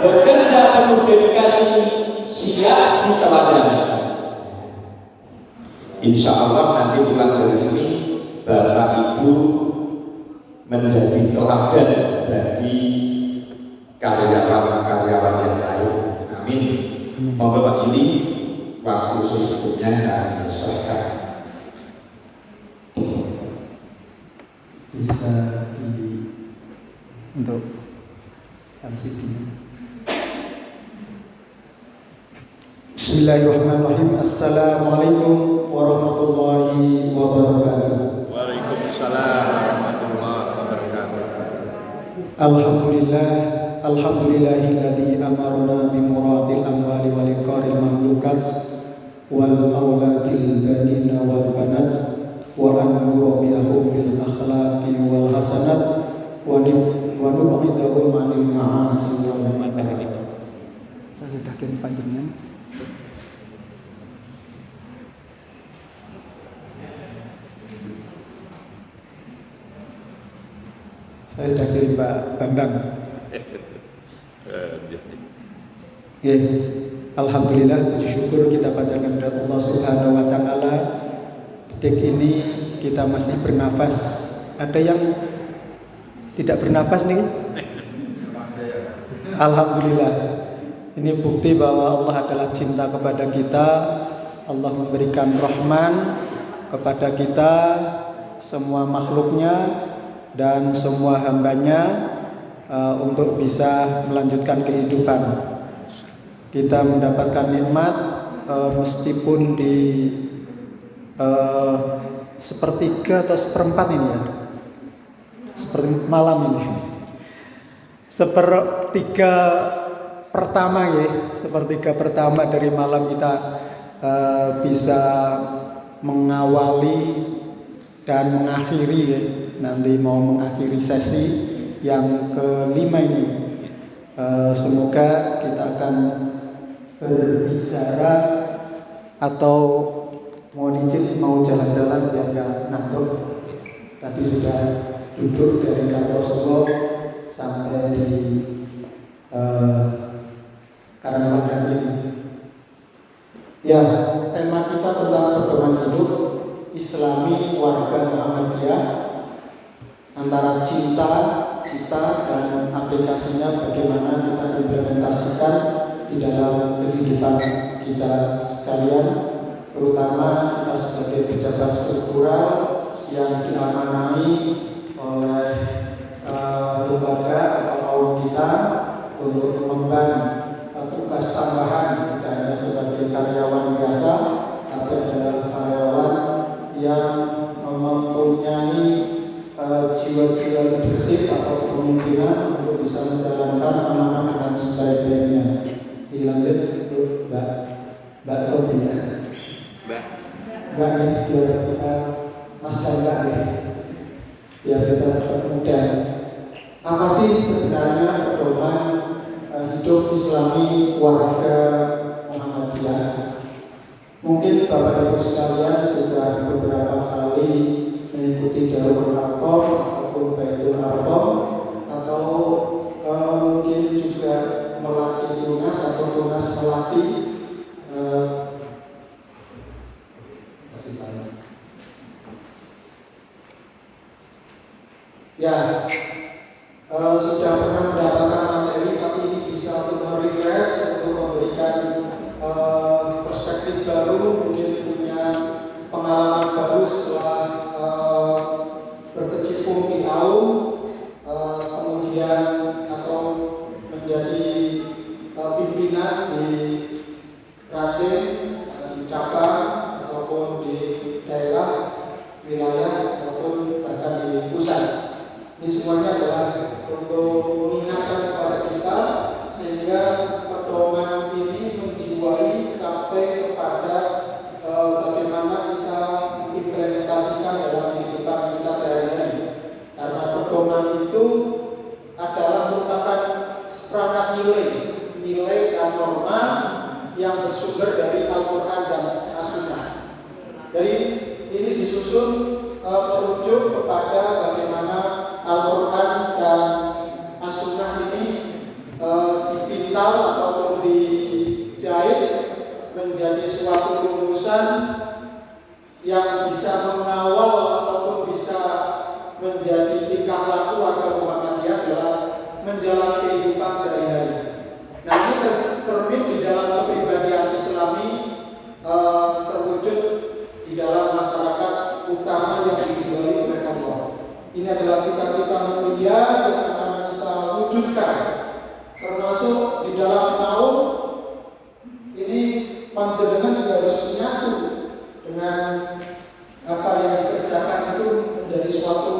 bekerja penuh dedikasi, siap diteladani. Insya Allah nanti pulang dari sini Bapak Ibu menjadi teladan bagi karyawan-karyawan yang lain. Amin. Monggo Pak Yuli, waktu sesungguhnya kami serahkan. Bisa untuk LCD. Bismillahirrahmanirrahim. Assalamualaikum warahmatullahi wabarakatuh. Waalaikumsalam warahmatullahi wabarakatuh. Alhamdulillahilladzi amarna bi muradil amwali wal iqaril mamlukat wal auladil banina wal banat wa an nurabbiyahum bil akhlaqi wal hasanat wa nub'idahum 'anil ma'asi wal munkar. Saya sudah kirim panjenengan. Saya sudah kirim Pak Bambang. Ya, alhamdulillah, puji syukur kita panjatkan kepada Allah Subhanahu wa taala. Detik ini kita masih bernafas. Ada yang tidak bernafas nih? Alhamdulillah. Ini bukti bahwa Allah adalah cinta kepada kita. Allah memberikan rahman kepada kita, semua makhluknya dan semua hambanya untuk bisa melanjutkan kehidupan. Kita mendapatkan nikmat meskipun di sepertiga atau seperempat ini ya, seperti malam ini, sepertiga pertama ya, sepertiga pertama dari malam kita bisa mengawali dan mengakhiri ya, nanti mau mengakhiri sesi yang kelima ini. Semoga kita akan berbicara atau mau jalan-jalan biar gak ngantuk. Tadi sudah duduk dari Kartosowo sampai di Karangwadan ini. Ya, tema kita tentang pedoman hidup Islami warga Muhammadiyah, antara cinta dan aplikasinya bagaimana kita implementasikan di dalam kehidupan kita sekalian, terutama kita sebagai pejabat struktural yang diamanai oleh lembaga atau kaum kita untuk mengemban tugas tambahan, tidak hanya sebagai karyawan biasa, tapi adalah karyawan yang mempunyai jiwa-jiwa leadership atau kepemimpinan untuk bisa menjalankan amanah dengan sebaik-baiknya. Dilanjut itu Mbak Tommy ya. Mbak ini biar kita Mas Chandra ya, biar kita termudah. Apa sih sebenarnya pedoman hidup Islami warga Muhammadiyah? Mungkin Bapak Ibu sekalian sudah beberapa kali mengikuti Darul Arqam ataupun Baitul Arqam, atau mungkin juga melatih tunas atau tunas melatih ya, sudah pernah mendapatkan materi, tapi ini bisa untuk merefresh, untuk memberikan perspektif baru, mungkin punya pengalaman baru setelah berkecimpung di AUM, kemudian atau menjadi pimpinan di Raden, di cabang ataupun di daerah, wilayah ataupun bahkan di pusat. Ini semuanya adalah untuk mengingatkan kepada kita sehingga pedoman ini menjiwai sampai kepada bagaimana kita mengimplementasikan dalam kehidupan kita sehari-hari. Karena pedoman itu adalah merupakan seperangkat nilai dan norma yang bersumber dari Al-Quran dan As-Sunnah. Jadi ini disusun merujuk kepada bagaimana Al-Quran dan As-Sunnah ini dipimpin digital ataupun dijahit menjadi suatu rumusan yang bisa mengawal ataupun bisa menjadi tingkah laku warga Muhammadiyah dalam menjalani kehidupan sehari-hari. Nah, ini tercermin di dalam kepribadian Islami, terwujud di dalam masyarakat utama yang diridhoi oleh Allah. Ini adalah cita-cita mulia yang akan kita wujudkan, termasuk di dalam tahun ini panjenengan juga harus menyatu dengan apa yang dikerjakan itu menjadi suatu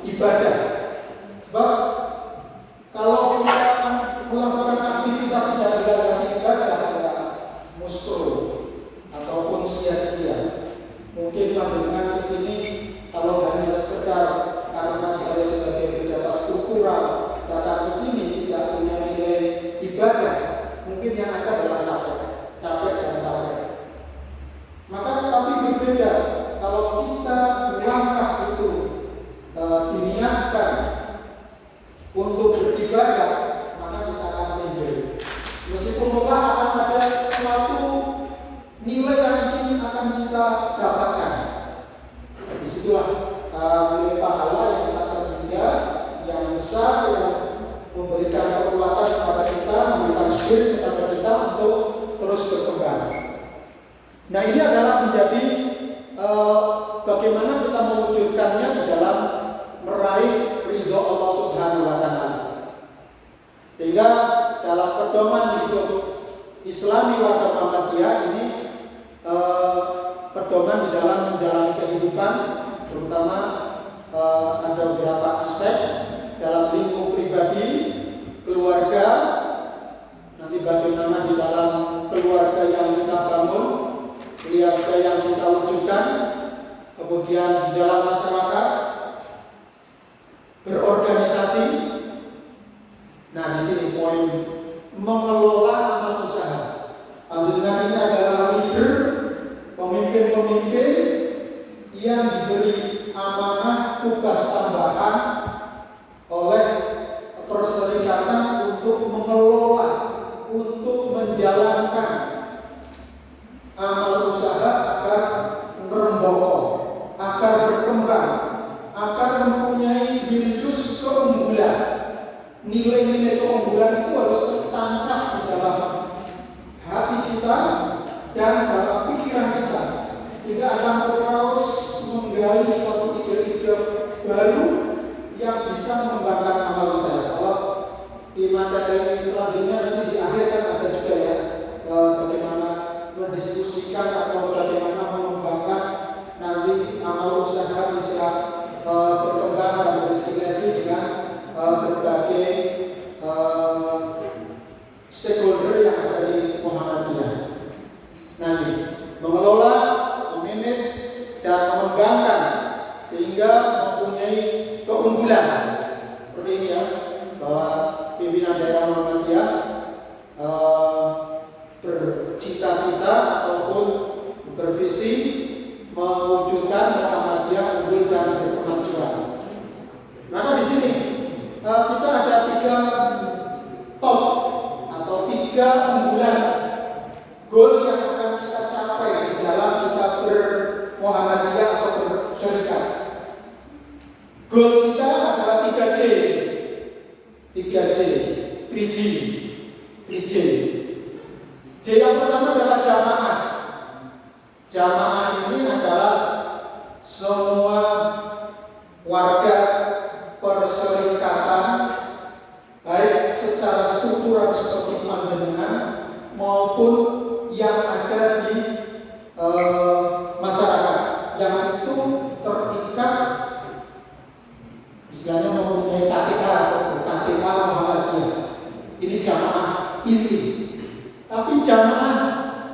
ibadah. Sebab kalau kita melakukan aktivitas tidak dilandasi ibadah, ya musuh ataupun sia-sia. Mungkin panjenengan ke sini kalau hanya sekedar karena saya sebagai pejabat struktural datang ke sini tidak punya nilai ibadah, mungkin yang ada adalah capek dan capek. Maka tapi berbeda kalau kita melangkah itu diniatkan untuk beribadah, maka kita akan enjoy. Meskipun mungkin akan ada suatu nilai yang ingin akan kita dapatkan. Disitulah nilai pahala yang kita terhingga, yang besar, yang memberikan kekuatan kepada kita, memberikan spirit kepada kita untuk terus berkembang. Nah, ini adalah menjadi bagaimana kita mewujudkannya di dalam meraih ridho Allah Subhanahu wa Ta'ala. Sehingga dalam pedoman hidup Islami warga Muhammadiyah ini pedoman di dalam menjalani kehidupan, terutama ada beberapa aspek dalam lingkup pribadi, keluarga, nanti bagaimana di dalam keluarga yang kita bangun, keluarga yang kita wujudkan, kemudian di dalam masyarakat, berorganisasi. Nah, di sini poin mengelola amal usaha. Panjenengan ini adalah leader, pemimpin-pemimpin yang diberi amanah tugas tambahan oleh perserikatan untuk mengelola, untuk menjalankan amal usaha agar ngerembaka, agar berkembang, agar mempunyai virus keunggulan. Nilai-nilai keunggulan itu harus tertancap di dalam hati kita dan dalam pikiran kita, sehingga akan terus menggali suatu ide-ide baru yang bisa mengembangkan amal usaha. Kalau di materi selanjutnya nanti di akhir kan ada juga ya bagaimana mendiskusikan atau bagaimana mengembangkan nanti amal usaha bisa berkembang dan bersinergi dengan berbagai stakeholder yang ada di Muhammadiyah. Nanti mengelola, memanage dan mengembangkan sehingga mempunyai keunggulan. Seperti ini ya, bahwa pimpinan daerah Muhammadiyah bercita-cita ataupun bervisi mewujudkan Muhammadiyah unggul dan berkemajuan. Maka di sini kita ada 3 top atau 3 unggulan goal yang akan kita capai di dalam kita berMuhammadiyah atau bersyarikat. Goal kita adalah 3J. 3J. J yang pertama adalah jamaah. Jamaah ini adalah semua warga perserikatan, baik secara struktural seperti panjenengan maupun yang ada di masyarakat yang itu terikat, istilahnya mempunyai KTK atau KTK Muhammadiyah. Ini jamaah inti. Tapi jamaah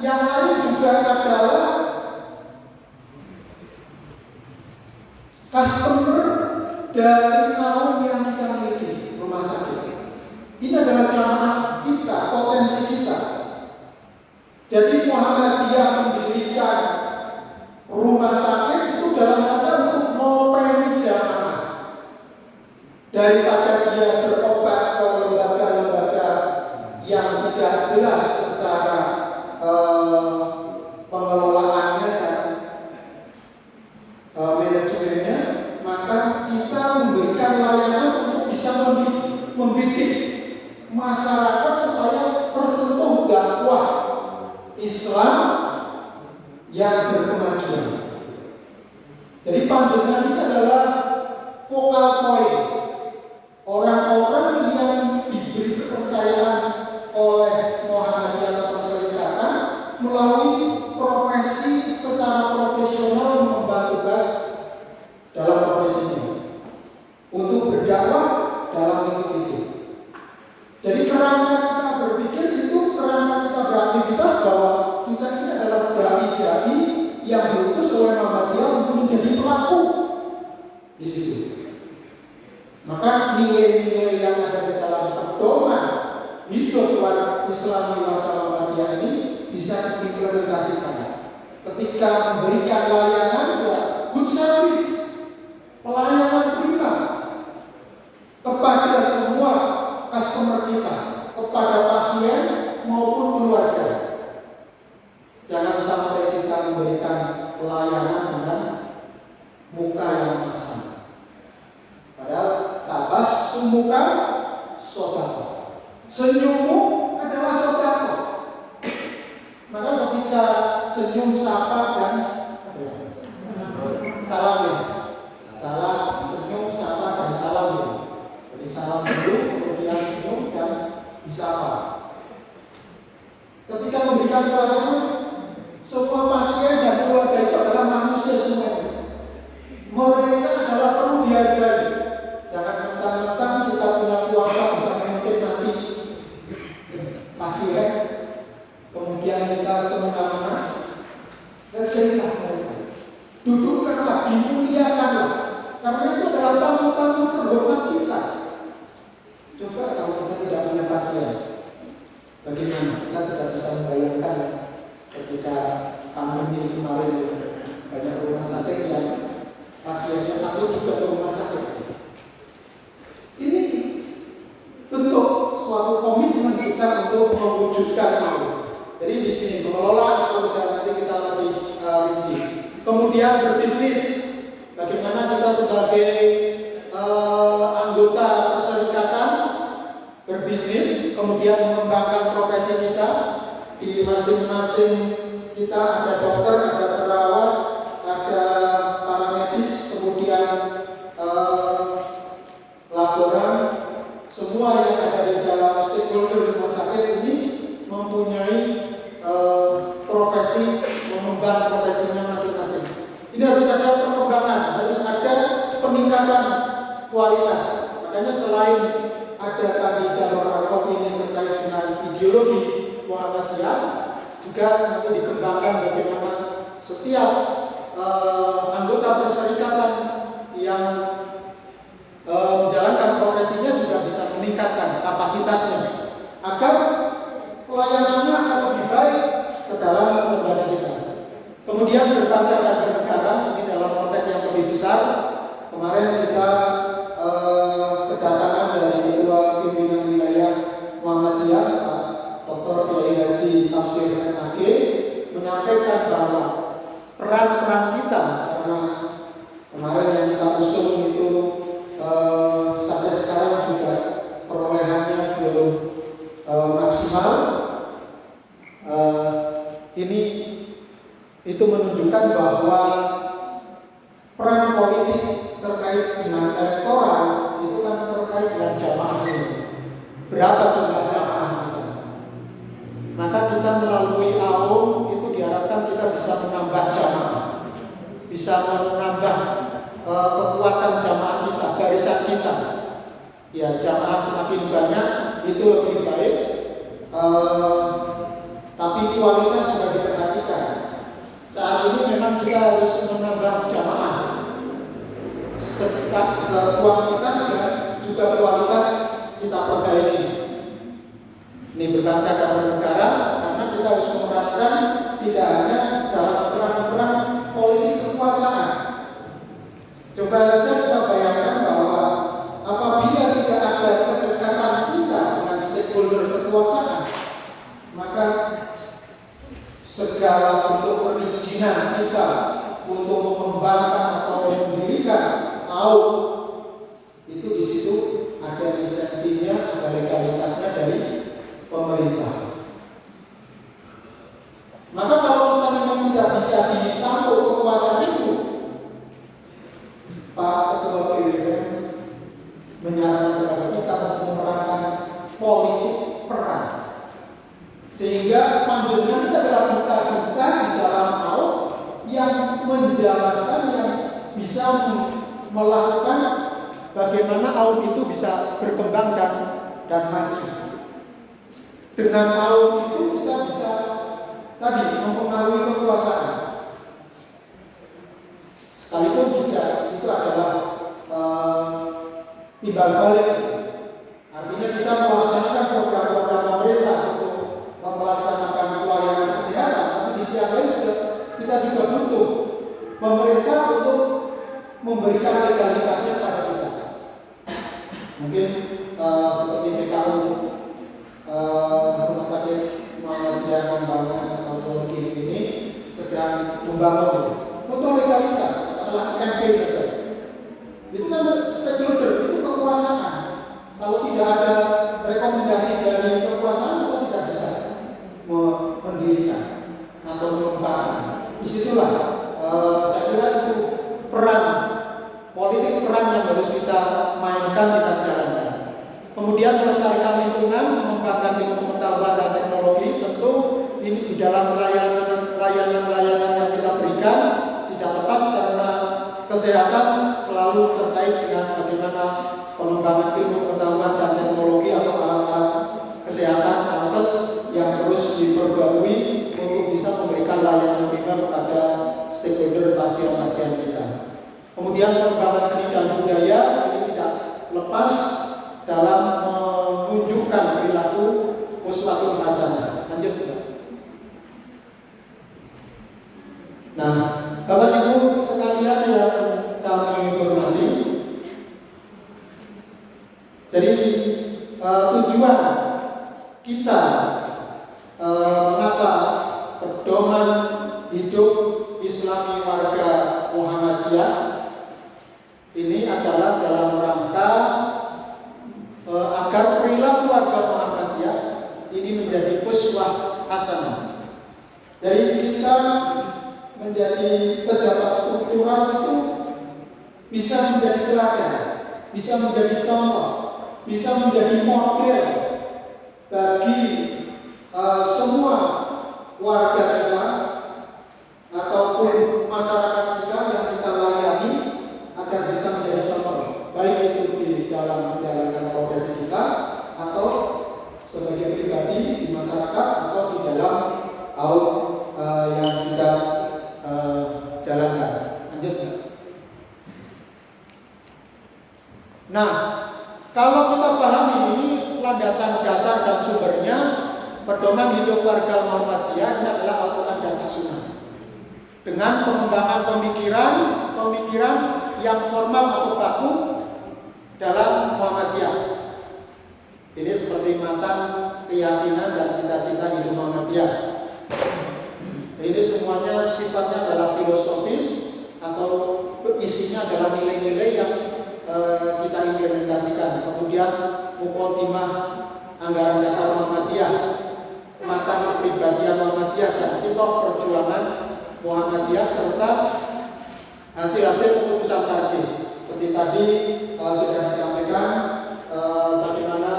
yang lain juga adalah customer dari kaum yang kita miliki, rumah sakit. Ini adalah jamaah kita, potensi kita. Jadi Muhammadiyah mendirikan rumah sakit itu dalam rangka untuk melayani jamaah. Daripada dia berobat ke lembaga-lembaga yang jelas secara pengelolaannya dan manajemennya, maka kita memberikan layanan untuk bisa membidik masyarakat supaya tersentuh dakwah Islam yang berkemajuan. Jadi panjenengan ini adalah focal point, orang-orang yang diberi kepercayaan oleh Muhammadiyah Perserikatan melalui profesi secara profesional mememban tugas dalam profesinya untuk berdakwah dalam bentuk itu. Jadi kerana kita berpikir itu, kerana kita beraktivitas bahwa kita ini adalah dai-dai yang diutus oleh Muhammadiyah untuk menjadi pelaku di situ. Maka nilai-nilai yang ada di dalam pedoman hidup umat Islam di Muhammadiyah ini bisa diimplementasikan. Ketika memberikan layanan, ya good service, pelayanan prima kepada semua customer kita, kepada pasien maupun keluarga. Jangan sampai kita memberikan pelayanan dengan muka yang masam. Padahal tabassum muka sodako, senyummu adalah sodako. Maka ketika senyum, sapa dan salam ya, salam, senyum, sapa dan salam ya. Jadi salam dulu, kemudian senyum dan disapa. Ketika memberikan pelayanan, semua pasien dan keluarga itu adalah manusia semuanya. Mereka adalah perlu dihargai. Jangan mentang-mentang kita punya kuasa bisa mengungkit nanti pasien, kemudian kita semena-mena. Jadilah mereka. Dudukkanlah, dimuliakanlah. Karena itu adalah tamu-tamu terhormat kita. Coba kalau kita tidak punya pasien, bagaimana? Kita tidak bisa membayangkan ketika pandemi kemarin banyak rumah sakit yang pasiennya takut juga ke rumah sakit. Ini bentuk suatu komitmen kita untuk mewujudkan itu. Jadi di sini mengelola atau usaha nanti kita lebih rinci. Kemudian berbisnis, bagaimana kita sebagai anggota perserikatan berbisnis, kemudian mengembangkan profesi kita. Di masing-masing kita ada dokter, ada perawat, ada paramedis, kemudian laboran, semua yang ada di dalam stakeholder rumah sakit ini mempunyai profesi, mengemban profesinya masing-masing. Ini harus ada perkembangan, harus ada peningkatan kualitas. Makanya selain ada tadi gambar ini terkait dengan ideologi Muhammadiyah, juga nanti dikembangkan bagaimana setiap anggota perserikatan yang menjalankan profesinya juga bisa meningkatkan kapasitasnya agar pelayanannya akan lebih baik ke dalam lembaga kita. Kemudian berbangsa dan bernegara, ini dalam konteks yang lebih besar. Kemarin kita kedatangan dari Ketua Pimpinan Wilayah Muhammadiyah, Dr. Kiai Haji Tafsir MAG, menyampaikan bahwa peran-peran kita, karena kemarin yang kita usung itu sampai sekarang juga perolehannya belum maksimal. Ini itu menunjukkan bahwa peran politik terkait dengan elektoral itu kan terkait dengan jamaah ini. Berapa jumlah jamaah kita? Maka kita melalui AUM itu diharapkan kita bisa menambah jamaah, bisa menambah kekuatan jamaah kita, barisan kita. Ya, jamaah semakin banyak itu lebih baik, tapi kualitas sudah diperhatikan. Saat ini memang kita harus menambah jamaah, kuantitas dan juga kualitas kita perbaiki. Ini berbangsa dan bernegara, karena kita harus menerapkan tidak hanya dalam peran-peran politik kekuasaan. Coba saja kita bayangkan bahwa apabila tidak ada kedekatan kita dengan stakeholder kekuasaan, politik peran. Sehingga panjenengan itu adalah duta-duta di dalam AUD yang menjalankan, yang bisa melakukan bagaimana AUD itu bisa berkembang dan maju. Dengan AUD itu kita bisa tadi mempengaruhi kekuasaan. Sekalipun juga itu adalah timbal balik. Artinya kita melaksanakan program-program pemerintah untuk melaksanakan pelayanan kesehatan, tapi di sisi lain kita juga butuh pemerintah untuk memberikan legalitasnya kepada kita. Mungkin seperti DKU Rumah Sakit Muhammadiyah Membangun atau ini sedang membangun butuh legalitas, adalah campaign saja. Itu kan stakeholder, itu kekuasaan. Kalau tidak ada rekomendasi dari kekuasaan, kita tidak bisa mendirikan atau mengembangkan. Disitulah saya kira itu peran politik, peran yang harus kita mainkan, kita jalankan. Kemudian melestarikan lingkungan, mengembangkan ilmu pengetahuan dan teknologi, tentu ini di dalam layanan yang kita berikan tidak lepas karena kesehatan selalu terkait dengan bagaimana pengembangan ilmu pengetahuan dan teknologi atau alat-alat kesehatan alkes yang terus diperbarui untuk bisa memberikan layanan primer kepada stakeholder pasien-pasien kita. Kemudian pengembangan seni dan budaya ini tidak lepas dalam menunjukkan perilaku uswatun hasanah. Lanjut. Nah, Bapak Ibu sekalian yang kami hormati, jadi tujuan kita mengapa pedoman hidup Islami warga Muhammadiyah ini adalah dalam rangka agar perilaku warga Muhammadiyah ini menjadi uswah hasanah. Jadi kita menjadi pejabat struktural itu bisa menjadi teladan, bisa menjadi contoh, bisa menjadi model bagi semua warga kita ataupun masyarakat kita yang kita layani agar bisa menjadi contoh, baik itu di dalam menjalankan profesi kita atau sebagai pribadi di masyarakat atau di dalam AUD yang kita jalankan. Lanjut. Nah, kalau kita pahami ini landasan dasar dan sumbernya pedoman hidup warga Muhammadiyah ini adalah Al-Quran dan As-Sunnah. Dengan pengembangan pemikiran yang formal atau baku dalam Muhammadiyah. Ini seperti matang keyakinan dan cita-cita hidup Muhammadiyah. Ini semuanya sifatnya adalah filosofis atau isinya adalah nilai-nilai yang kita implementasikan. Kemudian muqaddimah anggaran dasar Muhammadiyah, matang kepribadian Muhammadiyah dan kitab perjuangan Muhammadiyah serta hasil-hasil keputusan tarjih. Seperti tadi sudah disampaikan bagaimana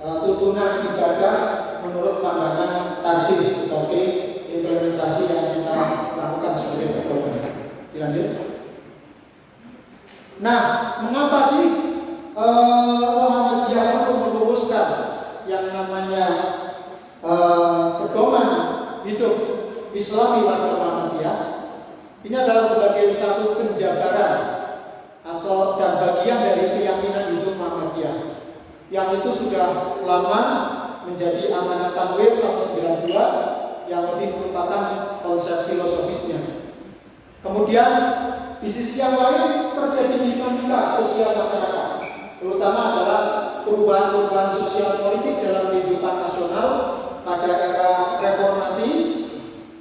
tuntunan ibadah menurut pandangan tarjih sebagai implementasi yang kita lakukan sebagai pedoman. Dilanjut. Nah, mengapa sih Muhammadiyah perlu merumuskan yang namanya pedoman hidup Islami warga Muhammadiyah? Ini adalah sebagai satu penjabaran atau dan bagian dari keyakinan hidup Muhammadiyah yang itu sudah lama menjadi amanat Tanwir tahun 92 yang lebih merupakan konsep filosofisnya. Kemudian di sisi yang lain terjadi dinamika sosial masyarakat, terutama adalah perubahan-perubahan sosial politik dalam kehidupan nasional pada era reformasi,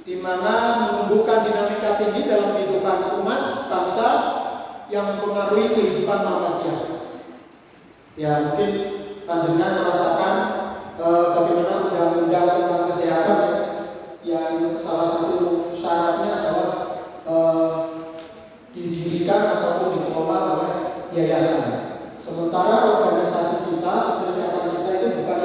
di mana menumbuhkan dinamika tinggi dalam kehidupan umat bangsa yang mempengaruhi kehidupan Muhammadiyah. Ya, mungkin panjenengan merasakan bagaimana undang-undang tentang kesehatan yang salah satu syaratnya adalah didirikan ataupun dikelola oleh yayasan. Sementara organisasi kita, kesehatan kita itu bukan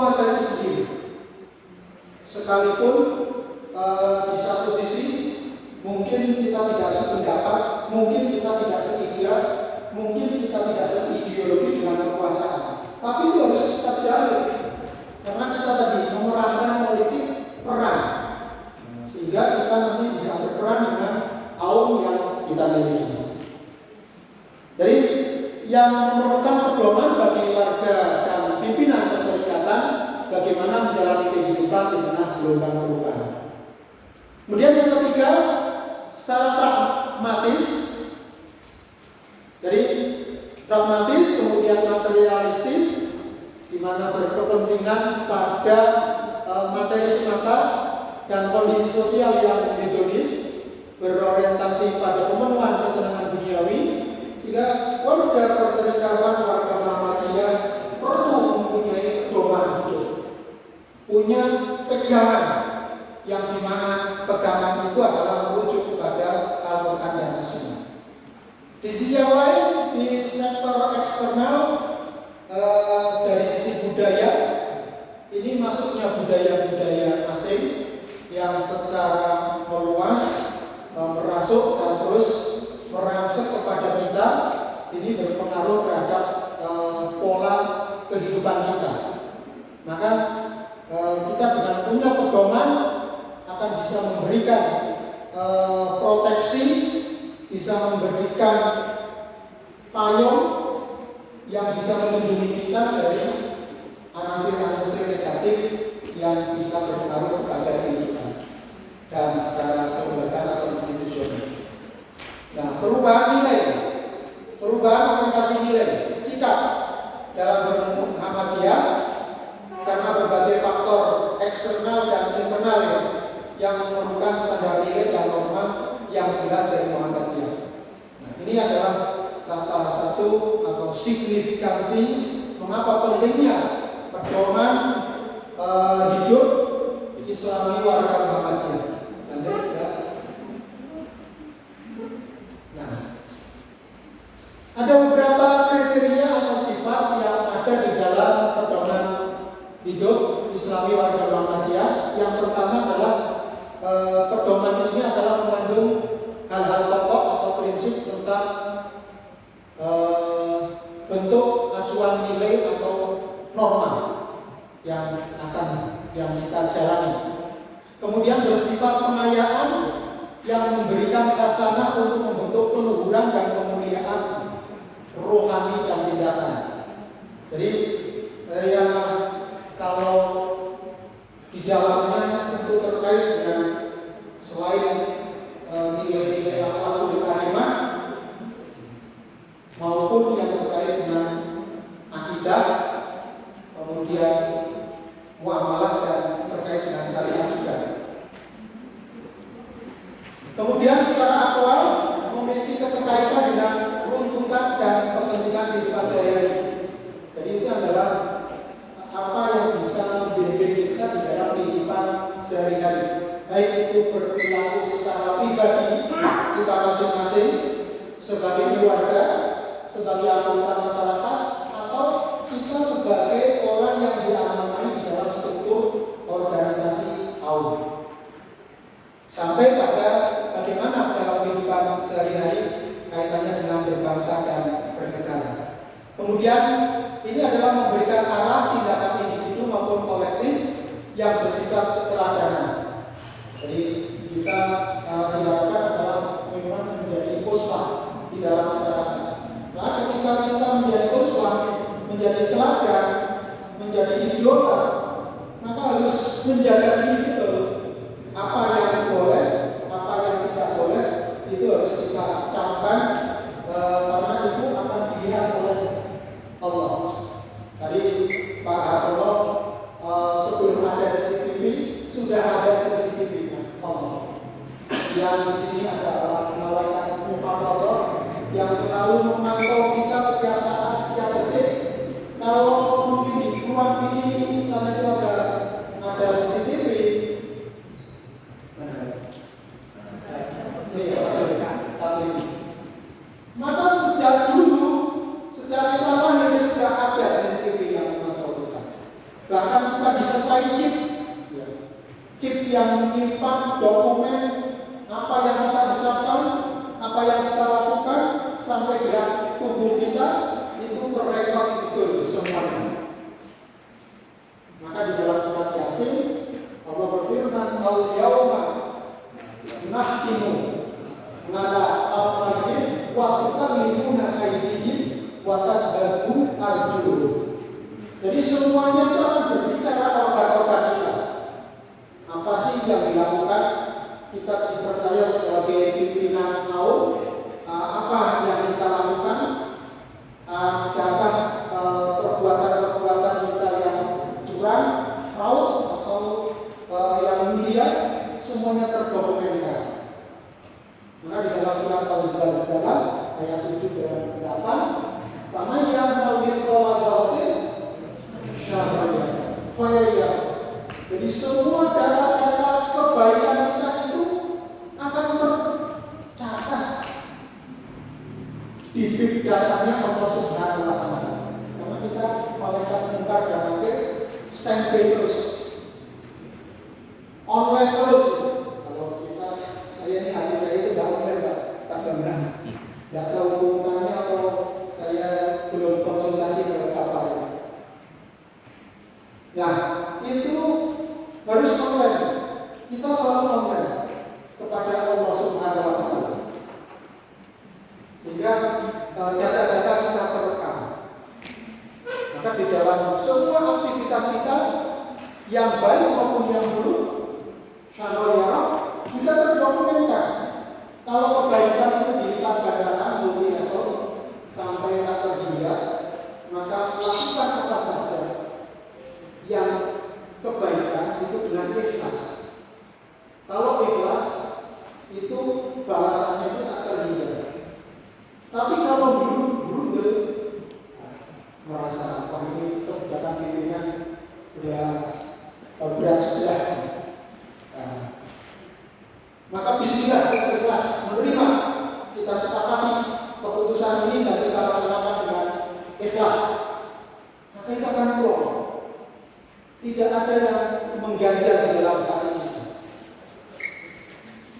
penguasa itu sendiri. Sekalipun di satu sisi mungkin kita tidak sependapat, mungkin kita tidak seideal, mungkin kita tidak seideologi dengan kekuasaan, tapi itu harus kita jalin karena kita tadi memerankan politik peran, sehingga kita nanti bisa berperan dengan kaum yang kita miliki. Jadi yang memerlukan pedoman bagi warga dan pimpinan perserikatan bagaimana menjalani kehidupan di tengah gelombang perubahan. Kemudian yang ketiga, secara pragmatis. Jadi pragmatis kemudian materialistis, di mana berkepentingan pada materi semata dan kondisi sosial yang hedonis, berorientasi pada pemenuhan kesenangan duniawi, sehingga warga perserikatan, warga Muhammadiyah perlu mempunyai pedoman hidup, punya pegangan yang dimana pegangan itu adalah merujuk kepada Al-Quran dan As-Sunnah. Di sisi yang lain, di sektor eksternal dari sisi budaya, ini masuknya budaya-budaya asing yang secara meluas merasuk dan terus merangsek kepada kita. Ini berpengaruh terhadap pola kehidupan kita. Maka kita dengan punya pedoman akan bisa memberikan proteksi, bisa memberikan payung yang bisa melindungi kita dari anasir-anasir negatif yang bisa berpengaruh kepada diri kita dan secara kelembagaan atau institusional. Nah, perubahan nilai, perubahan orientasi nilai, sikap dalam bermuhammadiyah karena berbagai faktor eksternal dan internal yang memerlukan standar nilai dan norma yang jelas dari Muhammadiyah. Nah, ini adalah salah satu atau signifikansi mengapa pentingnya pedoman hidup Islami warga Muhammadiyah. Nah, ada beberapa kriteria atau sifat yang ada di dalam pedoman hidup Islami warga Muhammadiyah. Yang pertama adalah pedoman ini adalah mengandung hal-hal pokok atau prinsip tentang bentuk acuan nilai atau norma yang kita jalani. Kemudian bersifat pengayaan yang memberikan khasanah untuk membentuk keluhuran dan kemuliaan rohani dan tindakan. Jadi kalau di dalamnya tentu terkait dengan selain nilai-nilai akhlakul karimah maupun yang terkait dengan akidah, kemudian muamalah dan terkait dengan syariat juga. Kemudian secara aktual memiliki keterkaitan dengan runtutan dan kepentingan kehidupan sehari-hari. Jadi itu adalah apa yang bisa membenefit kita di dalam kehidupan sehari-hari, baik itu berperilaku secara pribadi kita masing-masing sebagai keluarga, sebagai anggota masyarakat, atau kita sebagai orang yang diamanai di dalam struktur organisasi kaum, sampai pada bagaimana dalam kehidupan sehari-hari kaitannya dengan berbangsa dan bernegara. Kemudian ini adalah memberikan arah tindakan individu maupun kolektif yang bersifat keteladanan. Jadi kita diharapkan adalah memang menjadi uswah di dalam masyarakat. Nah, ketika kita menjadi uswah, menjadi teladan, menjadi idola, maka harus menjaga diri betul. Apa yang boleh, apa yang tidak boleh, itu harus kita camkan karena itu akan dilihat oleh Allah. Tadi Pak Hartono sebelum ada CCTV sudah ada CCTV Allah. Yang di sini ada malaikat muhafadzah yang selalu memantau kita setiap saat, setiap detik. Kalau mungkin di ruang ini misalnya itu ada CCTV. Maka sejak dulu, sejak kita lahir sudah ada CCTV yang memantau kita. Bahkan yang menyimpan dokumen apa yang kita ucapkan, apa yang kita lakukan sampai gerak tubuh kita itu terrekod betul semuanya. Maka di dalam surat Yasin Allah berfirman, al-yauma nahtimu ala afwahihim wa tukallimuna aydihim wa tasbahu arjuluhum. Jadi semuanya itu akan berbicara organ-organ kita. Apa sih yang dilakukan? Kita dipercaya sebagai pimpinan kaum. Apa yang kita lakukan? Adakah perbuatan-perbuatan kita yang curang, fraud, atau yang mulia? Semuanya terdokumentasi. Maka di dalam surat Al-Zalzalah ayat 7 dan 8, "Faman ya'mal mithqala dzarratin syarran yarah." Jadi semua data-data kebaikan kita itu akan tercatat di big datanya Allah Subhanahu wa Ta'ala. Karena kita malaikat munkar dan nakir standby terus, online terus. Kalau kita, saya ini hati saya itu tidak online, tak bangga. Tidak tahu urutannya atau saya belum konsultasi ke kapal. Nah, itu harus online. Kita selalu online kepada Allah Subhanahu wa Ta'ala. Sehingga data-data kita terekam. Maka di dalam semua aktivitas kita yang baik maupun yang buruk, syarran juga terdokumentkan. Kalau kebaikan itu dilipat gandakan multilevel sampai tak terhingga, maka lakukan apa saja yang kebaikan itu dengan ikhlas. Kalau ikhlas itu balasannya itu tak terhingga. Tapi kalau blunder, merasa wah ini kebijakan pimpinan udah berat sudah, maka bismillah ikhlas menerima. Kita sepakati keputusan ini dan kita laksanakan dengan ikhlas. Maka itu akan keluar. Tidak ada yang mengganjal di dalam hal ini.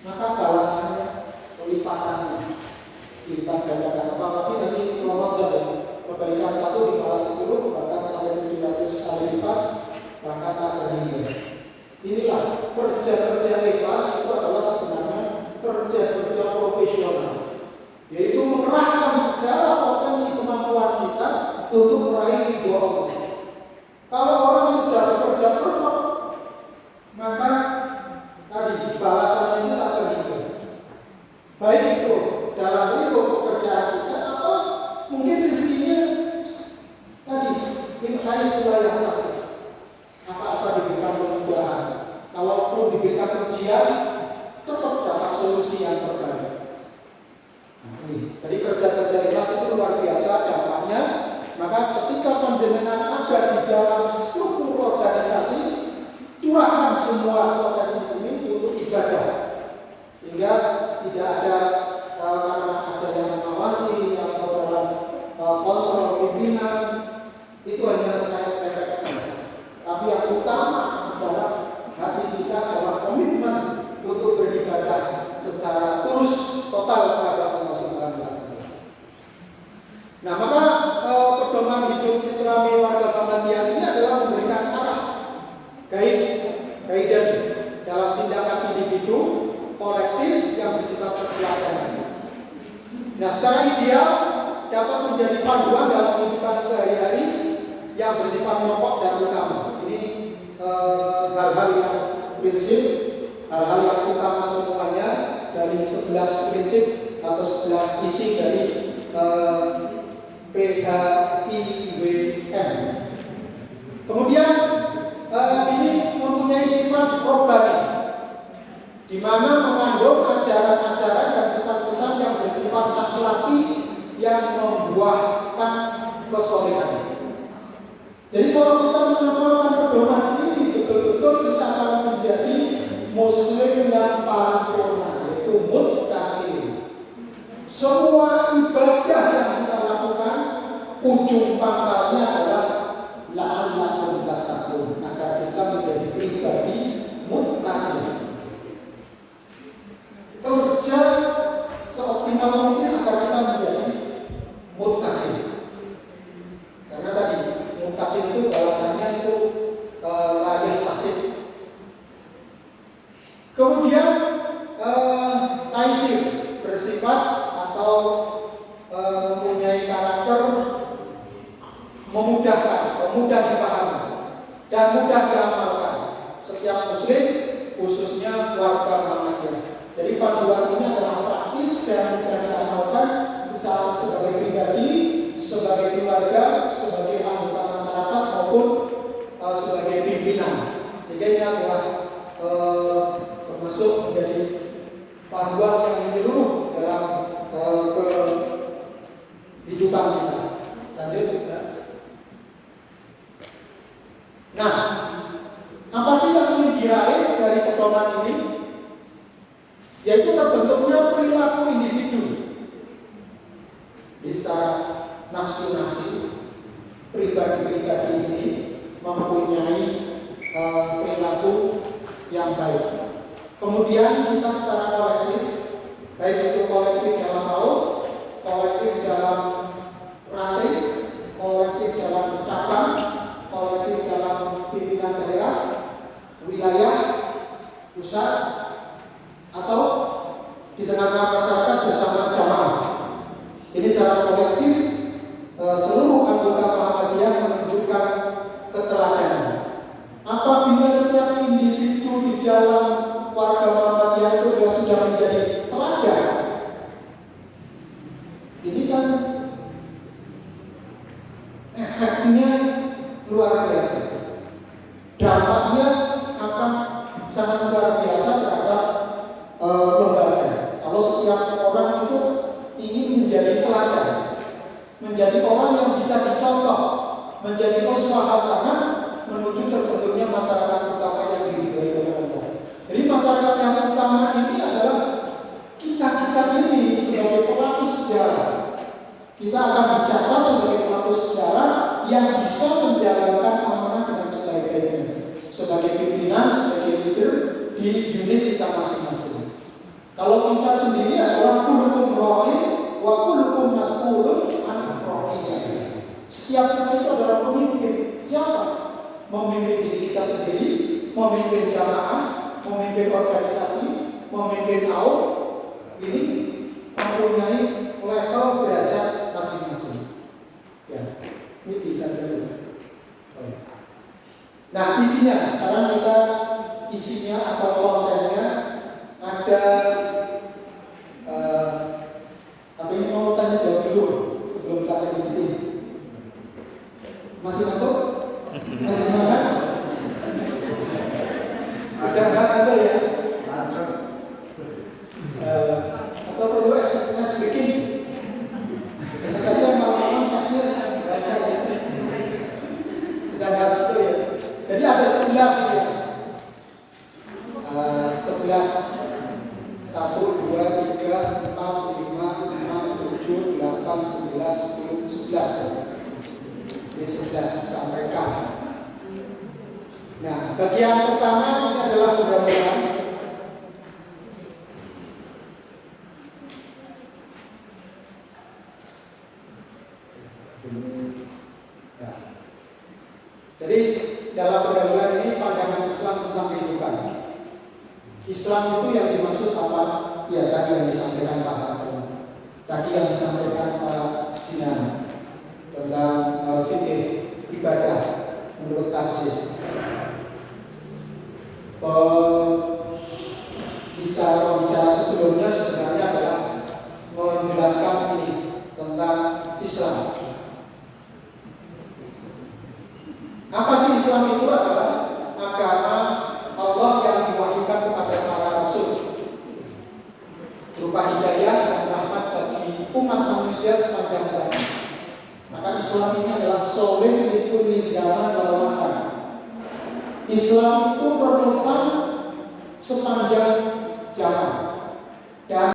Maka balasannya pelipatannya dilipat gandakan. Apalagi nanti Ramadan ya, kebaikan 1 dibalas 10 bahkan sampai 700 kali lipat, maka tak terhingga. Inilah kerja-kerja ikhlas itu adalah sebenarnya kerja-kerja profesional, yaitu mengerahkan segala potensi kemampuan kita untuk meraih ridho Allah. Kalau orang sudah bekerja perfect, maka tadi balasannya itu tak terhingga. Baik itu dalam bentuk pekerjaan kita atau mungkin rezekinya tadi ini sesuai yang pasti. Apa-apa diberikan kemudahan. Kalaupun diberikan ujian, tetap dapat solusi yang terbaik. Jadi kerja-kerja ikhlas itu luar biasa dampaknya. Maka ketika panjenengan ada di dalam struktur organisasi, curahkan semua potensi ini untuk ibadah, sehingga tidak ada karena ada yang mengawasi atau dalam kontrol pimpinan, itu hanya side effect saja. Tapi yang utama adalah hati kita bahwa komitmen untuk beribadah secara tulus total kepada Allah Subhanahu wa Ta'ala. Nah, maka pedoman hidup Islami warga Muhammadiyah ini adalah memberikan arah kaidah dalam tindakan individu kolektif yang bersifat keteladanan. Nah, secara ideal dapat menjadi panduan dalam kehidupan sehari-hari yang bersifat pokok dan utama. Ini hal-hal yang prinsip, hal-hal yang utama semuanya dari 11 prinsip atau 11 isi dari PHIWM. Kemudian ini mempunyai sifat robbani, di mana mengandung ajaran-ajaran dan pesan-pesan yang bersifat akhlaki yang membuahkan kesolehan. Jadi kalau kita mengamalkan pedoman ini, betul-betul kita akan menjadi muslim yang paripurna, yaitu muttaqin. Semua ibadah yang kita lakukan, ujung pangkalnya adalah la'allakum tattaqun, agar kita menjadi pribadi muttaqin. dan mudah diamalkan setiap muslim, khususnya warga Muhammadiyah. Jadi panduan ini adalah praktis dan mudah diamalkan secara sebagai pribadi, sebagai keluarga, sebagai anggota masyarakat maupun sebagai pimpinan. Sehingga ini adalah termasuk menjadi panduan yang menyeluruh dalam kehidupan kita. Lanjut. Nah, apa sih yang ingin diraih dari pedoman ini? Yaitu terbentuknya perilaku individu. Bisa nafsu-nafsu pribadi-pribadi ini mempunyai perilaku yang baik. Kemudian kita secara kolektif, baik itu kolektif dalam laut, kolektif dalam ranting, kolektif dalam cabang, kolektif dalam pimpinan daerah, wilayah, pusat, atau di tengah-tengah masyarakat bersama jamaah. Ini secara kolektif seluruh anggota Muhammadiyah menunjukkan keteladanan. Apabila setiap individu di dalam warga Muhammadiyah itu sudah menjadi teladan, ini kan efeknya luar biasa. Dampaknya akan sangat luar biasa terhadap lembaga. Kalau setiap orang itu ingin menjadi teladan, menjadi orang yang bisa dicontoh, menjadi uswah hasanah menuju terbentuknya masyarakat utama yang diridhoi oleh Allah. Jadi masyarakat yang utama ini adalah kita ini sebagai pelaku sejarah. Kita akan dicatat sebagai pelaku sejarah yang bisa menjalankan amanah dengan sebaik-baiknya, sebagai pimpinan, sebagai leader di unit kita masing-masing. Kalau kita sendiri adalah kullukum ra'in wa kullukum mas'ulun an ra'iyatihi. Setiap kita itu adalah pemimpin. Siapa? Memimpin diri kita sendiri, memimpin jamaah, memimpin organisasi, memimpin kaum. Ini mempunyai level derajat masing-masing. Ya, ini bisa dulu. Nah, isinya sekarang kita isinya atau kontennya ada. Tapi ini mau tanya jawab dulu sebelum saya di sini. Masih ngantuk? Masih semangat? Sudah ngantuk ya? Atau perlu SMS bikin? Saja malam-malam pastinya sudah ngantuk ya. Jadi ada 11 ya. 11 1, 2, 3, 4, 5, 6, 7, 8, 9, 10, 11. Ini 11 sampai K. Nah, bagian pertama ini adalah mudah-mudahan jadi dalam mudah-mudahan ini pandangan Islam tentang kehidupan. Islam itu yang dimaksud apa? Ya tadi yang disampaikan Pak Hakim, tadi yang disampaikan Pak Jinan tentang fikih ibadah menurut tajwid. Bicara sebelumnya sebenarnya adalah menjelaskan ini tentang Islam. Apa sih Islam itu? Adalah agama Allah yang diwahyukan kepada para rasul berupa hidayah dan rahmat bagi umat manusia sepanjang zaman. Maka Islam ini adalah soleh itu di zaman lalu. Islam itu relevan sepanjang zaman. Dan